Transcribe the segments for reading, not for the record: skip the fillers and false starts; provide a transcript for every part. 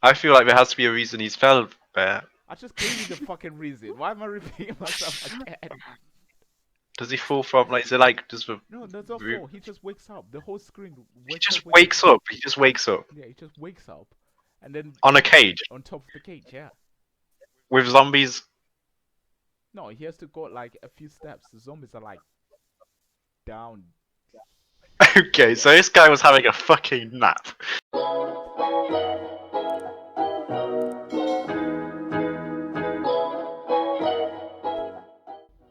I feel like there has to be a reason he's fell there. I just gave you the fucking reason. Why am I repeating myself again? Does he fall from like? Is it like just the No, that's not roof? fall. He just wakes up. The whole screen He wakes just up with him. wakes up. He just wakes up Yeah, he just wakes up, and then on a cage on top of the cage. Yeah. with zombies. No, he has to go like a few steps. The zombies are like down. Okay, so this guy was having a fucking nap.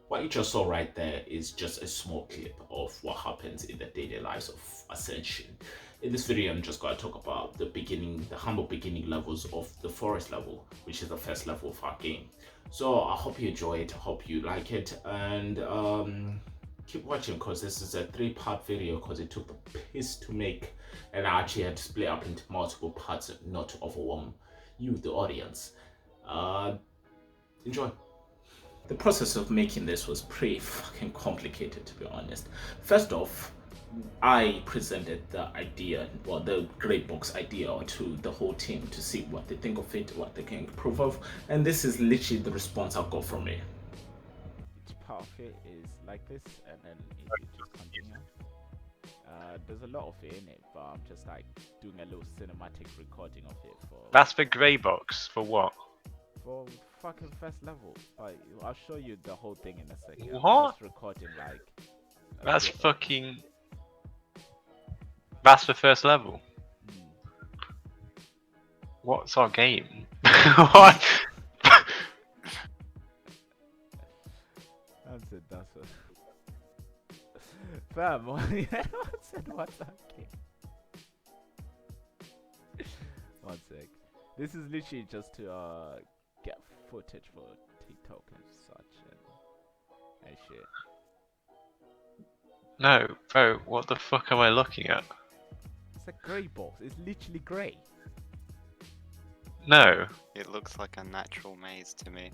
What you just saw right there is just a small clip of what happens in the daily lives of Ascension. In this video, I'm just going to talk about the beginning, the humble beginning levels of the forest level, which is the first level of our game. So I hope you enjoy it, I hope you like it, and keep watching because this is a 3-part video because it took the piss to make, and I actually had to split up into multiple parts not to overwhelm you, the audience. Enjoy. The process of making this was pretty fucking complicated, to be honest. First off, I presented the idea, well, the Grey Box idea to the whole team to see what they think of it, what they can improve of, and this is literally the response I got from it. Each part of it is like this, and then if you just continue, there's a lot of it in it, but I'm just like doing a little cinematic recording of it That's the grey box for what? for fucking first level. But I'll show you the whole thing in a second. I'm What? just recording like. That's fucking. That's the first level. What's our game? What? That's it. That's it. Fam, what's that game? One sec. This is literally just to get footage for TikTok and such and shit. No, bro. What the fuck am I looking at? It's a grey box. It's literally grey. No. It looks like a natural maze to me.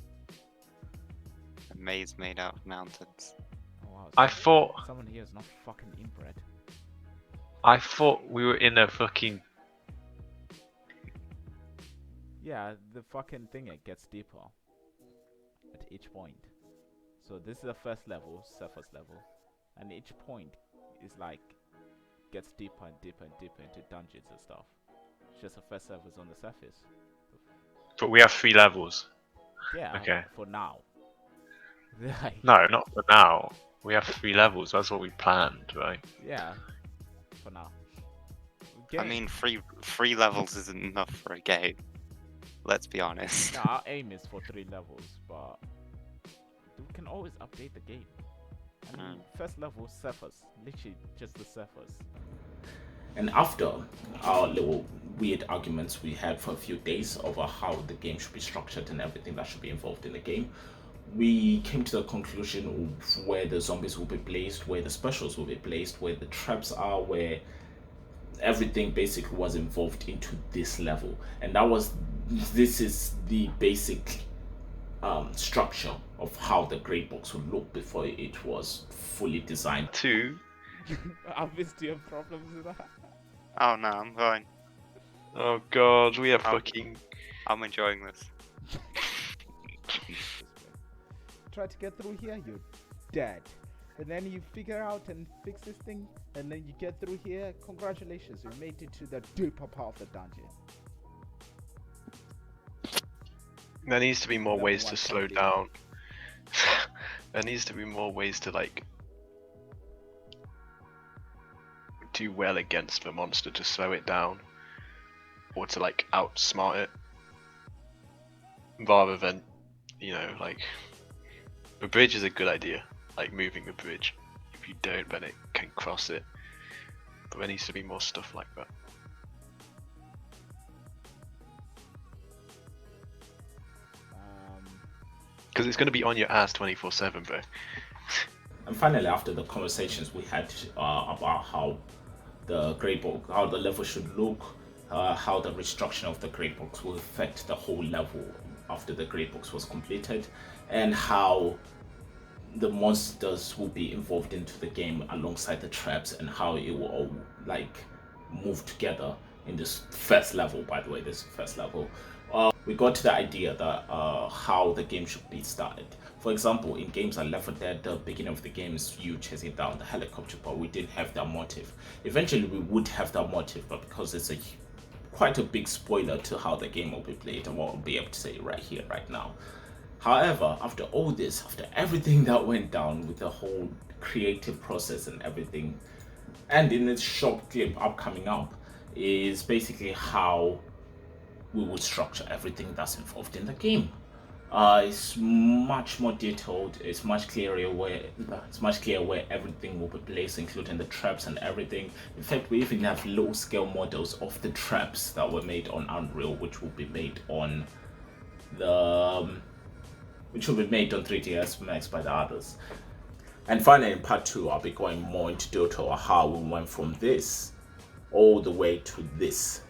A maze made out of mountains. Oh wow. I thought. Someone here is not fucking inbred. I thought we were in a fucking. Yeah, the fucking thing it gets deeper at each point. So this is the first level, surface level, and each point is like gets deeper and deeper and deeper into dungeons and stuff. It's just the first level is on the surface. But we have 3 levels. Yeah. Okay. For now. Like, No, not for now. We have 3 levels. That's what we planned, right? yeah. For now. I mean, three levels isn't enough for a game. Let's be honest. no, our aim is for 3 levels, but we can always update the game. I mean, first level surface, literally just the surface. And after our little weird arguments we had for a few days over how the game should be structured and everything that should be involved in the game, we came to the conclusion of where the zombies will be placed, where the specials will be placed, where the traps are, where everything basically was involved into this level. And this is the basic structure of how the Grey Box would look before it was fully designed. 2. Obviously, do you have problems with that? Oh no, I'm fine. Oh god, we are fucking. I'm enjoying this. Try to get through here, you're dead. And then you figure out and fix this thing, and then you get through here. Congratulations, you made it to the deeper part of the dungeon. There needs to be more Level ways one to slow complete. down. There needs to be more ways to like do well against the monster to slow it down, or to like outsmart it, rather than, you know, like the bridge is a good idea, like moving the bridge. If you don't, then it can cross it. But there needs to be more stuff like that. Because it's going to be on your ass 24/7, bro. And finally, after the conversations we had about how the Grey Box, how the level should look, how the restructuring of the Grey Box will affect the whole level after the Grey Box was completed, and how the monsters will be involved into the game alongside the traps, and how it will all like move together in this first level. By the way, this first level, we got to the idea that how the game should be started. For example, in games like Left 4 Dead, the beginning of the game is you chasing down the helicopter, but we didn't have that motive. Eventually, we would have that motive, but because it's quite a big spoiler to how the game will be played, I won't be able to say right here, right now. However, after all this, after everything that went down with the whole creative process and everything, and in this short clip upcoming up, is basically how we would structure everything that's involved in the game. It's much more detailed. It's much clearer where everything will be placed, including the traps and everything. In fact, we even have low-scale models of the traps that were made on Unreal, which will be made on 3ds Max by the others. And finally, in part 2, I'll be going more into detail on how we went from this all the way to this,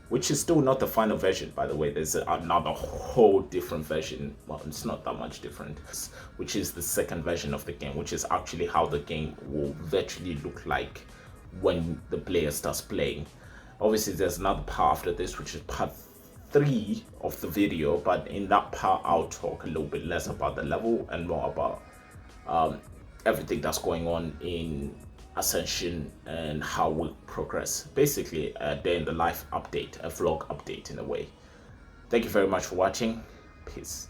which is still not the final version, by the way. There's another whole different version. Well, it's not that much different, which is the second version of the game, which is actually how the game will virtually look like when the player starts playing. Obviously, there's another part after this, which is part 3 of the video, but in that part, I'll talk a little bit less about the level and more about everything that's going on in Ascension and how we progress. Basically, a day in the life update, a vlog update in a way. Thank you very much for watching. Peace.